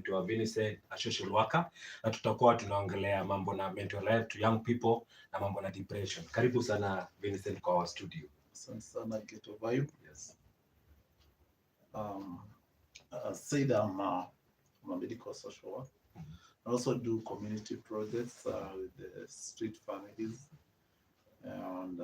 naitwa Vincent, a social worker, na tutakuwa tunaongelea mambo na mental health to young people na mambo na depression. Karibu sana Vincent kwa our studio. Asante sana Ghetto Vibe. Yes. Said I'm a medical social worker. I also do community projects with the street families, and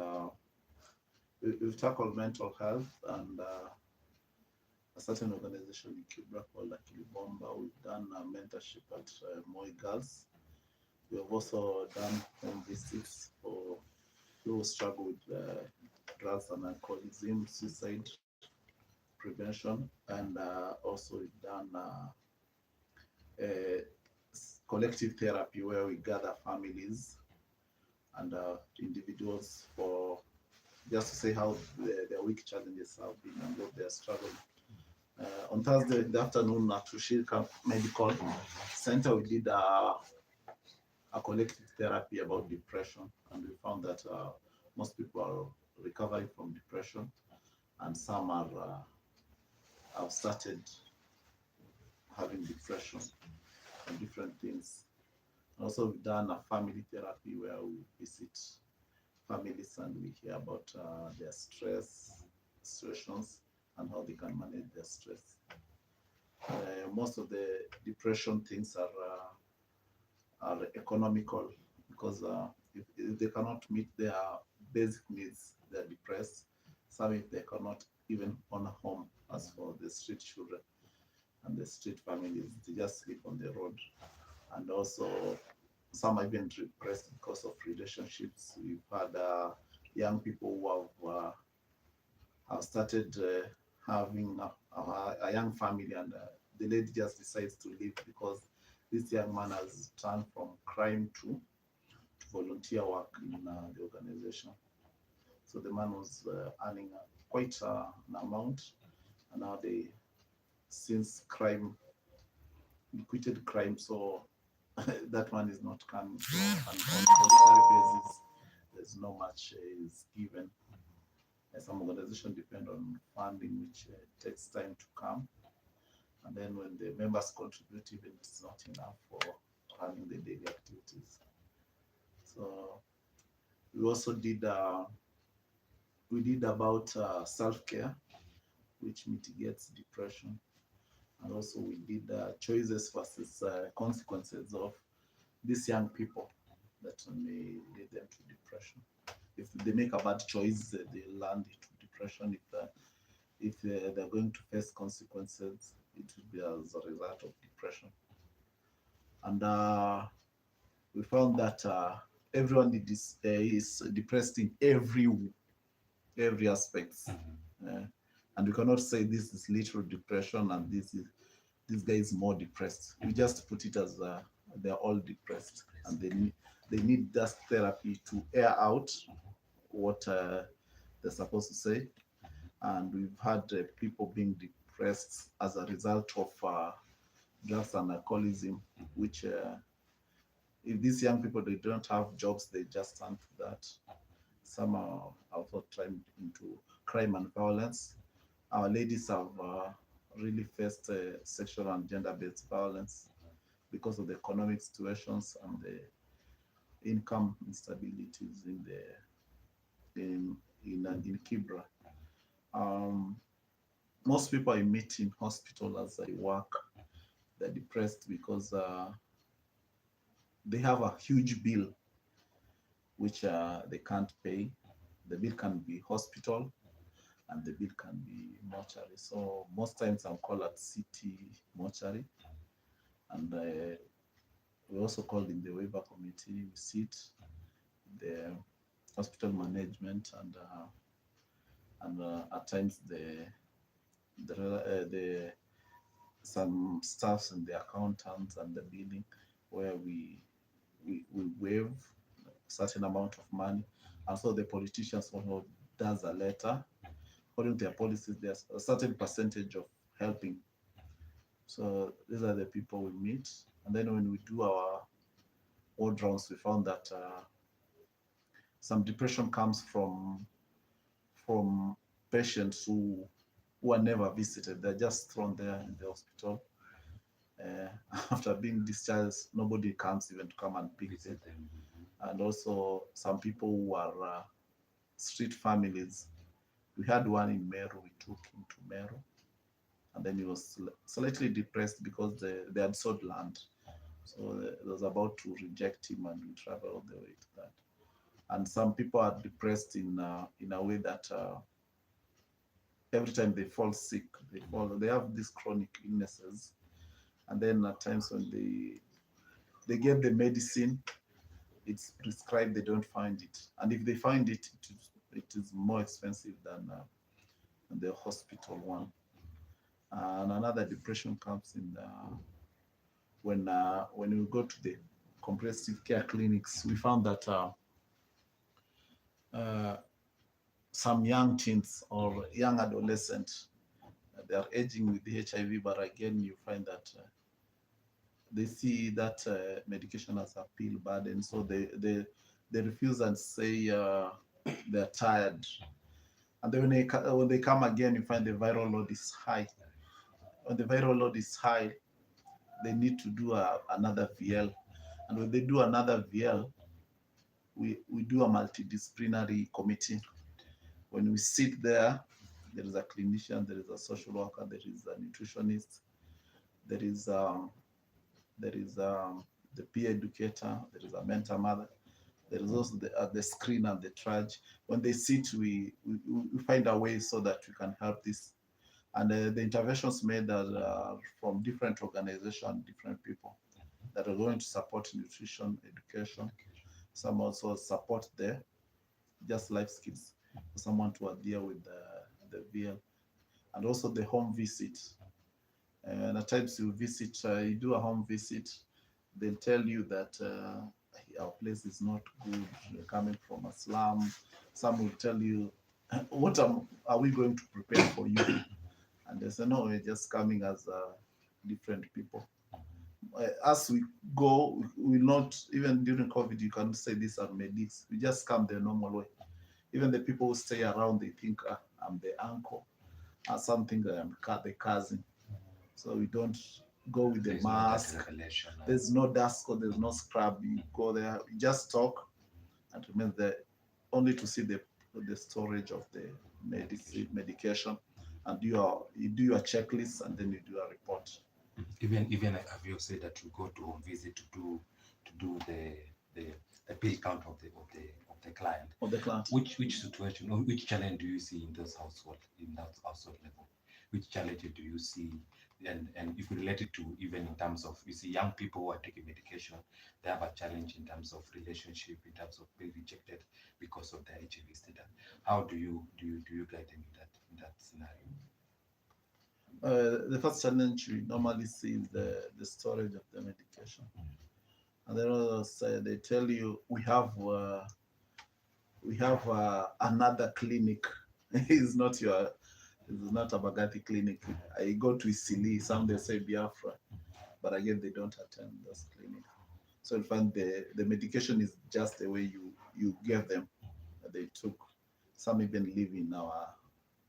we've tackled mental health and a certain organization in Kibra called Akili Bomba. We've done mentorship at Moi Girls. We have also done home visits for those who struggle with drugs and alcoholism, suicide prevention, and also we've done collective therapy where we gather families and individuals for just to say how their week challenges have been and what they're struggling. On Thursday in the afternoon at Tushirka Medical Center, we did a collective therapy about depression, and we found that most people are recovering from depression, and some are have started having depression and different things. Also, we've done a family therapy where we visit families and we hear about their stress situations and how they can manage their stress. Most of the depression things are economical because if they cannot meet their basic needs, they're depressed. Some if they cannot even own a home, as for the street children and the street families, they just sleep on the road. And also some are even depressed because of relationships. We've had young people who have started having a young family, and the lady just decides to leave because this young man has turned from crime to volunteer work in the organization. So the man was earning quite an amount, and now since crime, he quitted crime, so that one is not coming. So, and on voluntary basis, there's no much is given. Some organizations depend on funding, which takes time to come. And then when the members contribute, even it's not enough for running the daily activities. So we also did about self-care, which mitigates depression. And also we did choices versus consequences of these young people that may lead them to depression. If they make a bad choice, they land into depression. If they're going to face consequences, it will be as a result of depression. And we found that everyone is depressed in every aspect. And we cannot say this is literal depression and this guy is more depressed. We just put it as they're all depressed, and they need that therapy to air out what they're supposed to say. And we've had people being depressed as a result of drugs and alcoholism, which if these young people they don't have jobs, they just turn to that. Some are also trying into crime and violence. Our ladies have really faced sexual and gender-based violence because of the economic situations and the income instabilities in Kibra. Most people I meet in hospital as I work, they're depressed because they have a huge bill which they can't pay. The bill can be hospital and the bill can be mortuary. So most times I'm called at city mortuary, and we also called in the waiver committee. We sit the hospital management and at times the some staffs and the accountants and the billing, where we waive a certain amount of money. And so the politicians also does a letter. According to their policies, there's a certain percentage of helping. So these are the people we meet. And then when we do our ward rounds, we found that some depression comes from patients who are never visited. They're just thrown there in the hospital. after being discharged, nobody comes even to come and pick them. And also some people who are street families. We had one in Meru. We took him to Meru, and then he was slightly depressed because they had sold land. So they was about to reject him, and we travel all the way to that. And some people are depressed in a way that every time they fall sick, they have these chronic illnesses, and then at times when they get the medicine, it's prescribed, they don't find it, and if they find it, it is more expensive than the hospital one. And another depression comes in when we go to the comprehensive care clinics. We found that some young teens or young adolescents, they are aging with the HIV, but again, you find that they see that medication as a pill burden, so they refuse and say they're tired. And then when they come again, you find the viral load is high. When the viral load is high, they need to do another VL. And when they do another VL, we do a multidisciplinary committee. When we sit there, there is a clinician, there is a social worker, there is a nutritionist, there is the peer educator, there is a mentor mother, there is also the screen and the trudge. When they sit, we find a way so that we can help this. And the interventions made are from different organizations, different people that are going to support nutrition, education. Some also support the just life skills for someone to adhere with the VL. And also the home visit. And at times you visit, you do a home visit, they'll tell you that our place is not good, you're coming from a slum. Some will tell you, what are we going to prepare for you? And they say, no, we're just coming as different people. As we go, we not, even during COVID, you can say these are medics. We just come the normal way. Even the people who stay around, they think I'm the uncle, or something that I'm the cousin. So we don't go with the mask. There's no dust or there's no scrub. You go there, you just talk and remain there only to see the storage of the medication, and you do your checklist, and then you do a report. Even have you said that you go to home visit to do the bill count of the client? Of the client. Which situation or which challenge do you see in that household level? Which challenge do you see? And if you relate it to even in terms of, you see, young people who are taking medication, they have a challenge in terms of relationship, in terms of being rejected because of their HIV status. How do you guide them in that scenario? The first challenge we normally see is the storage of the medication. And then also they tell you we have another clinic. It's not a Bagathi clinic. I go to Isili, some they say Biafra, but again they don't attend those clinics. So you find the medication is just the way you give them. They took, some even live in our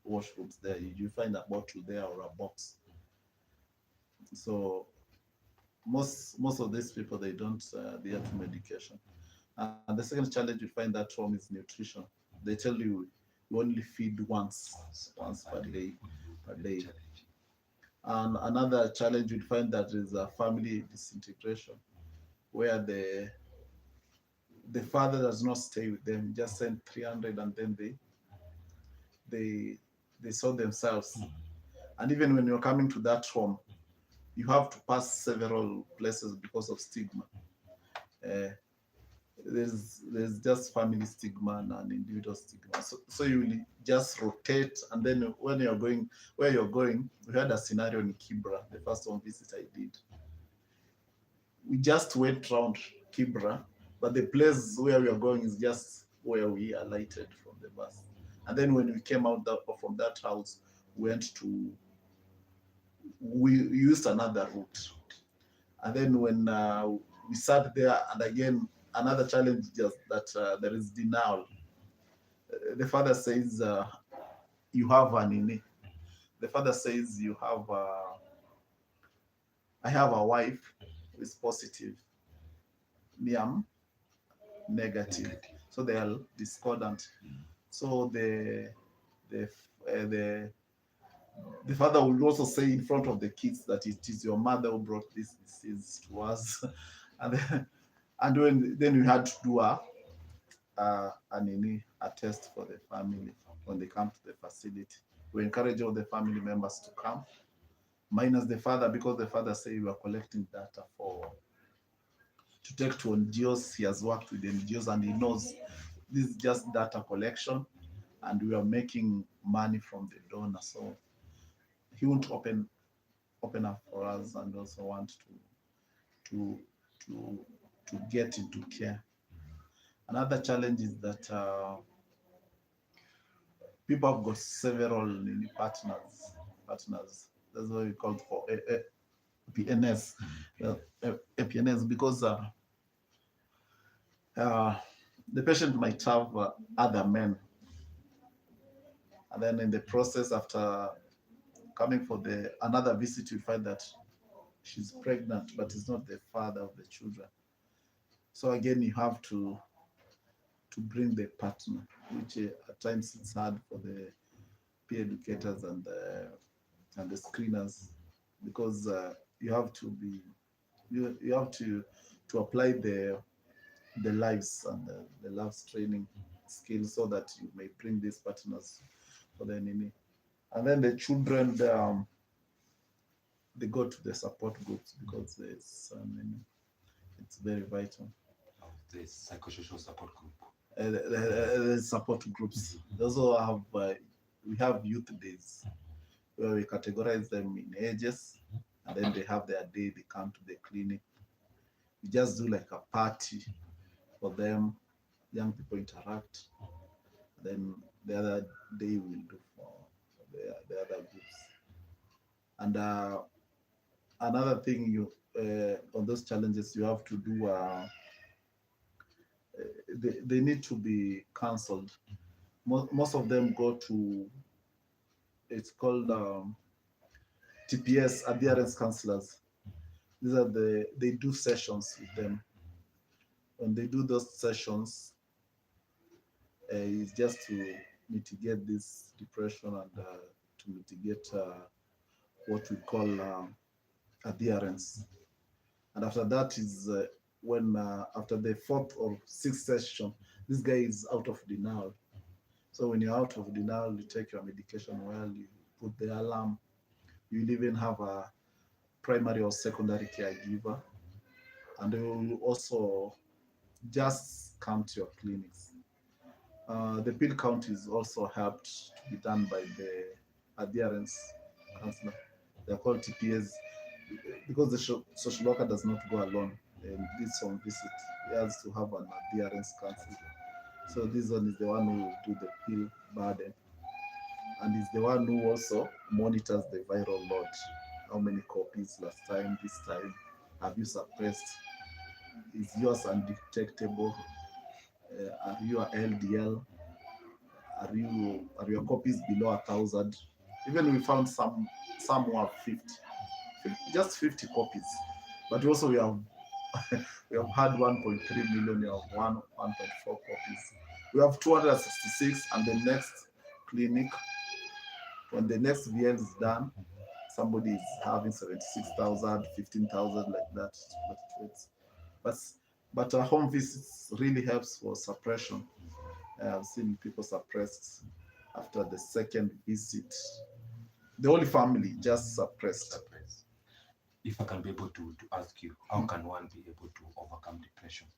washrooms there. You find a bottle there or a box. So most of these people, they don't adhere to medication. And the second challenge you find that home is nutrition. They tell you only feed once per day. And another challenge you'd find that is a family disintegration, where the father does not stay with them, just send 300 and then they saw themselves. And even when you're coming to that home, you have to pass several places because of stigma. There's just family stigma and individual stigma. So you will just rotate, and then when you're going where you're going, we had a scenario in Kibra, the first home visit I did. We just went around Kibra, but the place where we are going is just where we alighted from the bus. And then when we came out from that house, we used another route. And then when we sat there, and again, another challenge just that there is denial. The father says, you have an in. The father says, I have a wife, is positive, me I'm negative. Negative. So they are discordant. So the father will also say in front of the kids that it is your mother who brought this disease to us, and then we had to do a test for the family when they come to the facility. We encourage all the family members to come, minus the father, because the father say we are collecting data to take to NGOs. He has worked with NGOs and he knows this is just data collection, and we are making money from the donor. So he won't open up for us, and also want to to to get into care. Another challenge is that people have got several partners. Partners. That's what we call for PNS. PNS, because uh, the patient might have other men, and then in the process, after coming for the another visit, you find that she's pregnant, but is not the father of the children. So again, you have to bring the partner, which at times it's hard for the peer educators and the screeners, because you have to be you have to apply the lives and the lives training skills, so that you may bring these partners for the enemy. And then the children, they go to the support groups, because it's very vital. The psychosocial support group. The support groups. They also have we have youth days where we categorize them in ages, and then they have their day. They come to the clinic. We just do like a party for them. Young people interact. Then the other day we'll do for the other groups. And another thing, you on those challenges, you have to do. They need to be cancelled. Most of them go to, it's called TPS, adherence counselors. These are they do sessions with them. When they do those sessions, it's just to mitigate this depression, and to mitigate what we call adherence. And after that is when after the fourth or sixth session, this guy is out of denial. So when you're out of denial, you take your medication well, you put the alarm, you'll even have a primary or secondary caregiver, and they will also just come to your clinics. The pill count is also helped to be done by the adherence counselor. They're called TPS, because the social worker does not go alone and did some visit. He has to have an adherence counselor. So this one is the one who will do the pill burden, and is the one who also monitors the viral load. How many copies last time, this time, have you suppressed? Is yours undetectable? Are you a LDL? Are your copies below 1,000? Even we found some who have 50, just 50 copies. But also we have we have had 1.3 million, we have 1.4 copies. We have 266, and the next clinic, when the next VL is done, somebody is having 76,000, 15,000, like that. But but home visits really helps for suppression. I've seen people suppressed after the second visit. The whole family just suppressed. Surprise. If I can be able to ask you, how can one be able to overcome depression?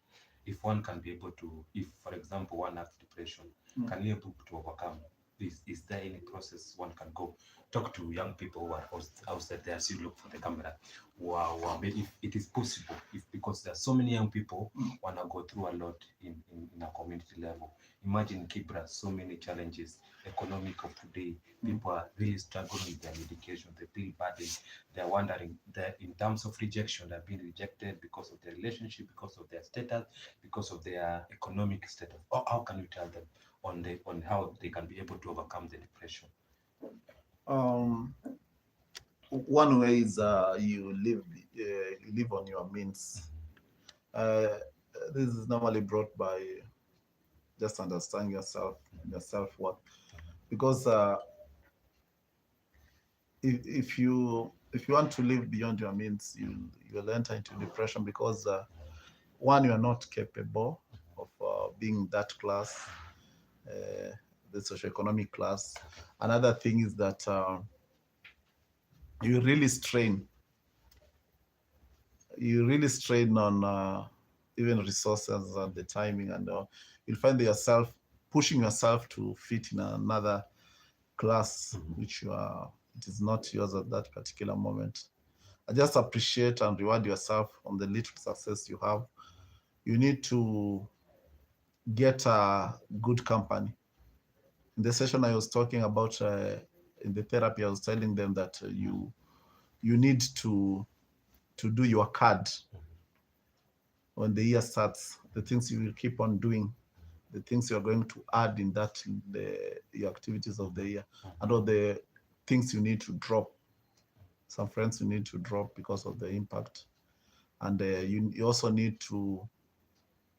If one can be able to, if for example one has depression, can you able to overcome this? Is there any process one can go? Talk to young people who are outside there, as you look for the camera. Wow, maybe if it is possible, if because there are so many young people wanna go through a lot in a community level. Imagine Kibra, so many challenges, economic of today. People are really struggling with their medication, they feel burden, they're wondering that in terms of rejection, they're being rejected because of their relationship, because of their status, because of their economic status. How can you tell them on how they can be able to overcome the depression? Um, one way is you live on your means. Uh, this is normally brought by just understanding yourself and your self worth. Because if you want to live beyond your means, you'll enter into depression because one, you are not capable of being that class, uh, the socioeconomic class. Another thing is that you really strain you really strain on even resources and the timing, and you'll find yourself pushing yourself to fit in another class which it is not yours at that particular moment. I just appreciate and reward yourself on the little success you have. You need to get a good company. In the session I was talking about in the therapy, I was telling them that you need to do your card when the year starts, the things you will keep on doing, the things you're going to add in your activities of the year, and all the things you need to drop. Some friends you need to drop because of the impact. And you also need to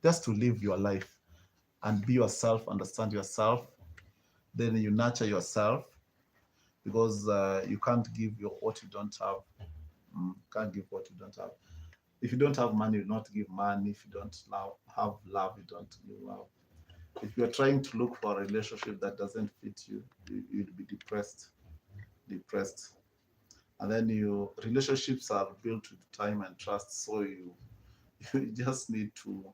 just to live your life and be yourself, understand yourself. Then you nurture yourself, because you can't give what you don't have. Can't give what you don't have. If you don't have money, you not give money. If you don't have love, you don't give love. If you're trying to look for a relationship that doesn't fit you, you'll be depressed. And then your relationships are built with time and trust. So you just need to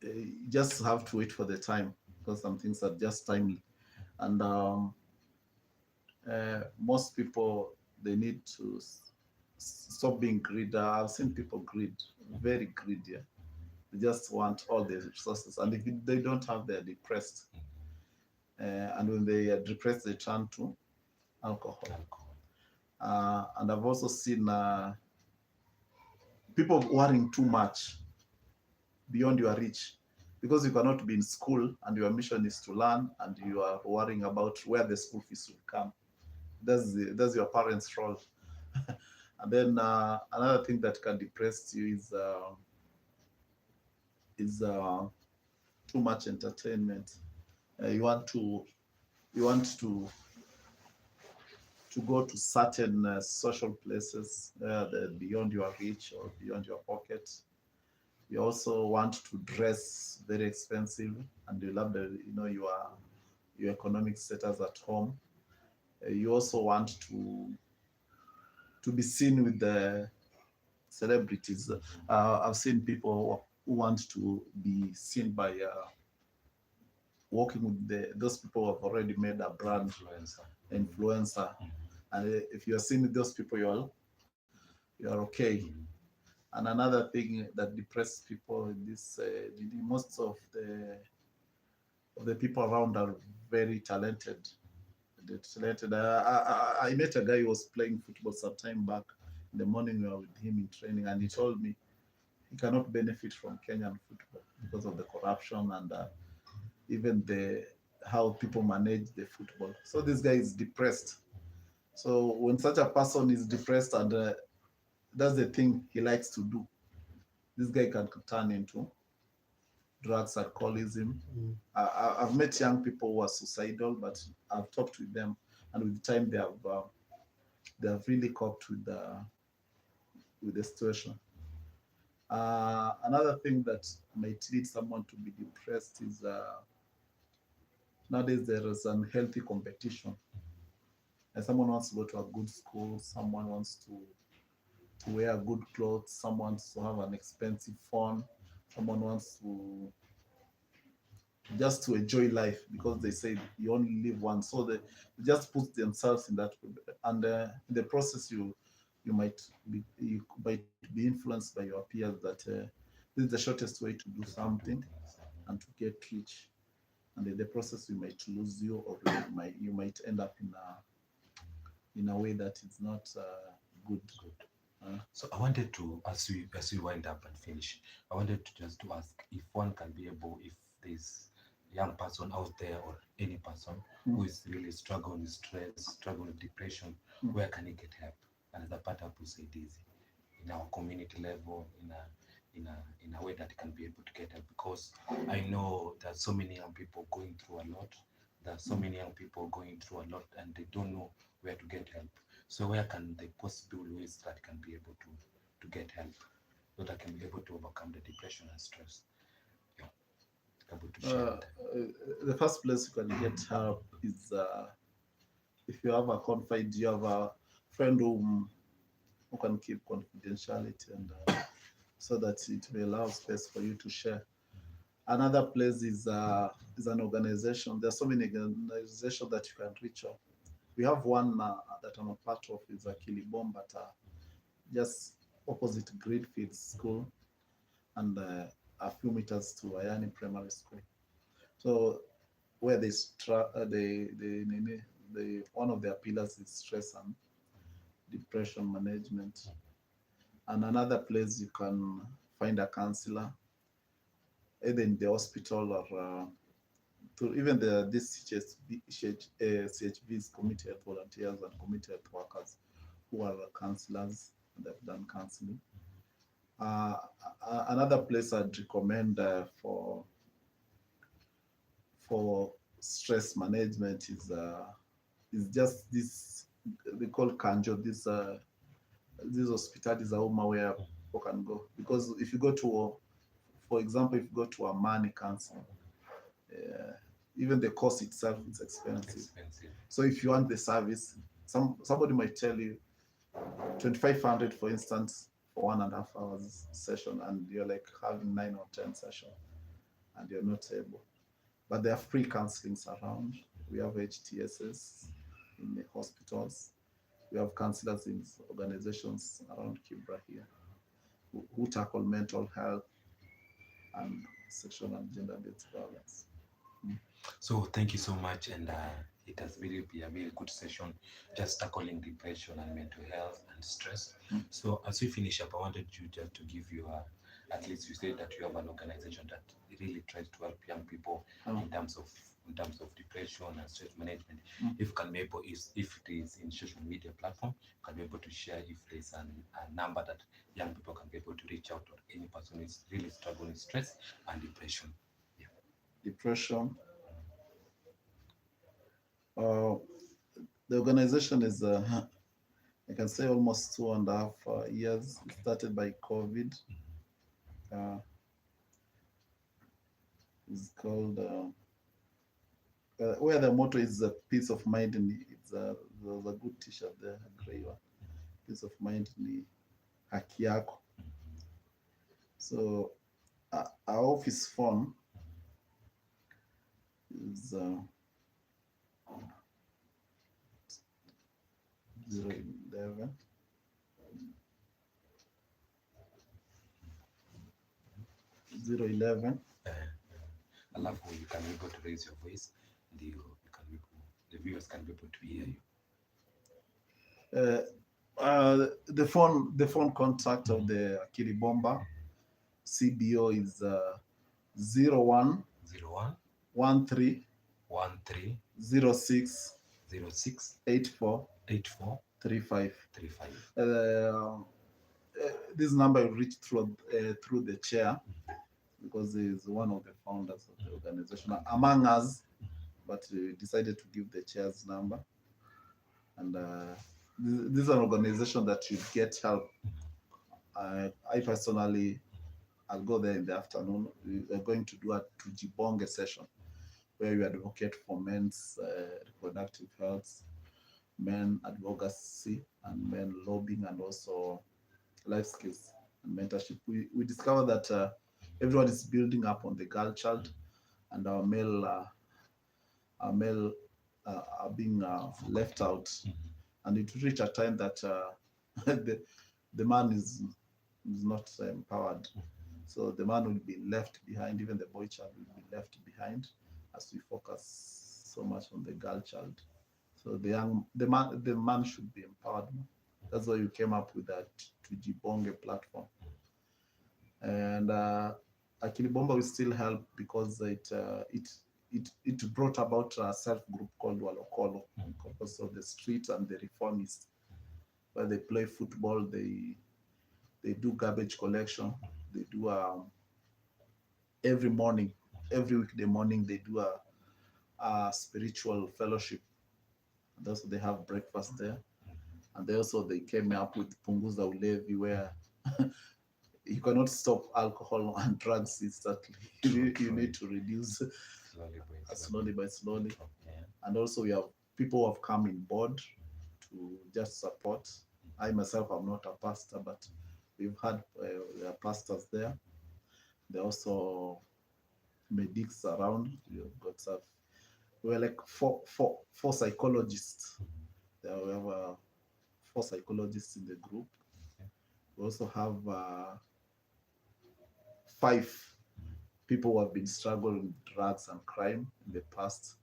you just have to wait for the time, because some things are just timely. And most people, they need to stop being greedy. I've seen people very greedy. Yeah? They just want all the resources, and if they don't have, they're depressed. And when they are depressed, they turn to alcohol. And I've also seen people worrying too much beyond your reach, because you cannot be in school and your mission is to learn, and you are worrying about where the school fees will come. That's your parents' role. And then another thing that can depress you is too much entertainment. You want to go to certain social places beyond your reach or beyond your pocket. You also want to dress very expensive, and you love your economic status at home. You also want to be seen with the celebrities. I've seen people who want to be seen by working with those people who have already made a brand influencer. And if you're seeing those people, you're okay. And another thing that depresses people in this, most of the people around are very talented. They're talented. I met a guy who was playing football some time back. In the morning, we were with him in training, and he told me he cannot benefit from Kenyan football because of the corruption and even how people manage the football. So this guy is depressed. So when such a person is depressed and that's the thing he likes to do, this guy can turn into drugs, alcoholism. I've met young people who are suicidal, but I've talked with them, and with time they have really coped with the situation. Another thing that might lead someone to be depressed is nowadays there is unhealthy competition. And someone wants to go to a good school, someone wants to wear good clothes, someone wants to have an expensive phone, someone wants to just to enjoy life, because they say you only live once. So they just put themselves in that, and in the process you might be influenced by your peers that this is the shortest way to do something and to get rich, and in the process you might lose you, or you might end up in a way that is not good. So I wanted to, as we wind up and finish, I wanted to just to ask if one can be able, if there's young person out there or any person who is really struggling with stress, struggling with depression, where can he get help? Anaweza pata hapo usaidizi in our community level, in a way that he can be able to get help. Because I know there are so many young people going through a lot. There are so many young people going through a lot and they don't know where to get help. So where can the possible ways that can be able to get help, so that can be able to overcome the depression and stress? Yeah, able to share Uh, that. the first place you can get help is if you have a confide, you have a friend who can keep confidentiality and so that it will allow space for you to share. Another place is an organization. There are so many organizations that you can reach out. We have one that I'm a part of is Akili Bomb, but just opposite Greenfield School and a few meters to Ayani Primary School. So where the one of their pillars is stress and depression management. And another place you can find a counselor, either in the hospital or to even this CHVs, community health volunteers and community health workers who are counselors and have done counseling. Another place I'd recommend for stress management is just this, they call Kanjo, these hospitals are home where people can go. Because if you go to, for example, if you go to a money counseling, even the cost itself is expensive. So if you want the service, somebody might tell you 2,500, for instance, for 1.5 hours session, and you're like having 9 or 10 sessions, and you're not able. But there are free counselings around. We have HTSs in the hospitals. We have counselors in organizations around Kibra here who tackle mental health and sexual and gender-based violence. So thank you so much, and it has really been a very good session, just tackling depression and mental health and stress. So as we finish up, I wanted you just to give you at least you said that you have an organization that really tries to help young people in terms of depression and stress management. If you can be able, if it is in social media platform, you can be able to share if there's a number that young people can be able to reach out, or any person who is really struggling with stress and depression. Yeah. Depression. The organization is, I can say, almost 2.5 years. It started by COVID. It's called, where the motto is peace of mind. And there's a good t-shirt there, a gray one. Peace of mind ni haki yako. So our office phone is 011 011. Alafu you can be able to raise your voice, and the viewers can be able to hear you. The phone contact of the Akili Bomba CBO is 01 01 13 13 06 06 84 84 35. 35. This number will reach through the chair, because he is one of the founders of the organization among us, but we decided to give the chair's number. And this is an organization that should get help. I personally, I'll go there in the afternoon. We are going to do a Tujibonge session where we advocate for men's reproductive health, men advocacy, and men lobbying, and also life skills and mentorship. We discovered that everyone is building up on the girl child, and our male are being left out. And it will reach a time that the man is not empowered. So the man will be left behind, even the boy child will be left behind, as we focus so much on the girl child. So the man should be empowered. That's why you came up with that Tujibonge platform. And Akili Bomba will still help, because it it brought about a self-group called Walokolo, because of the street and the reformists, where they play football, they do garbage collection, they do every morning, every weekday morning, they do a spiritual fellowship. And also they have breakfast there. And they came up with Punguza Ulevi, where you cannot stop alcohol and drugs instantly. You need to reduce slowly by slowly. Yeah. And also we have people who have come in board to just support. I myself am not a pastor, but we've had there are pastors there. There are also medics around. We've got we're like four psychologists. We have 4 psychologists in the group. We also have 5 people who have been struggling with drugs and crime in the past,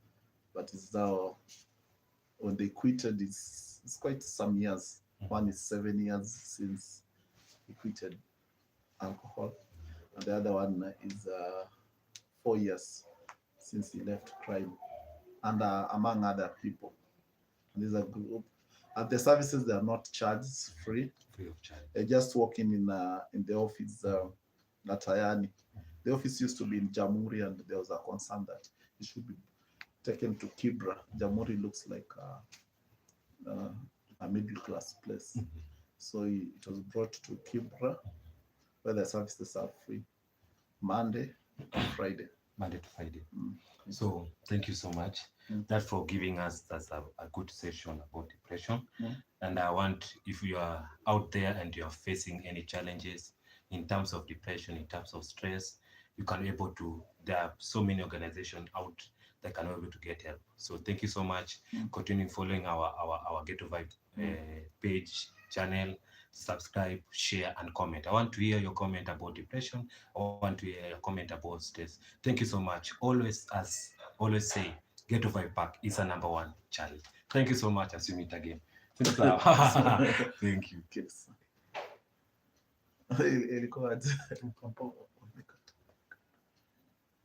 but it's now, when they quitted, it's quite some years. One is 7 years since he quitted alcohol, and the other one is 4 years since he left crime, and among other people. And there's a group. And the services, they are not charged, free of charge. I just walking in the office at Ayani. The office used to be in Jamhuri, and there was a concern that it should be taken to Kibra. Jamhuri looks like a middle class place. So it was brought to Kibra, where the services are free, Monday to Friday. Monday to Friday. So thank you so much. That for giving us a good session about depression. And I want, if you are out there and you are facing any challenges in terms of depression, in terms of stress, you can be able to, there are so many organizations out that can be able to get help. So thank you so much. Continue following our Ghetto Vibe page, channel, subscribe, share, and comment. I want to hear your comment about depression. I want to hear your comment about stress. Thank you so much. Always say, Ghetto Vibe Park is a #1 channel. Thank you so much. As you meet again. Thank you. Ilikuwa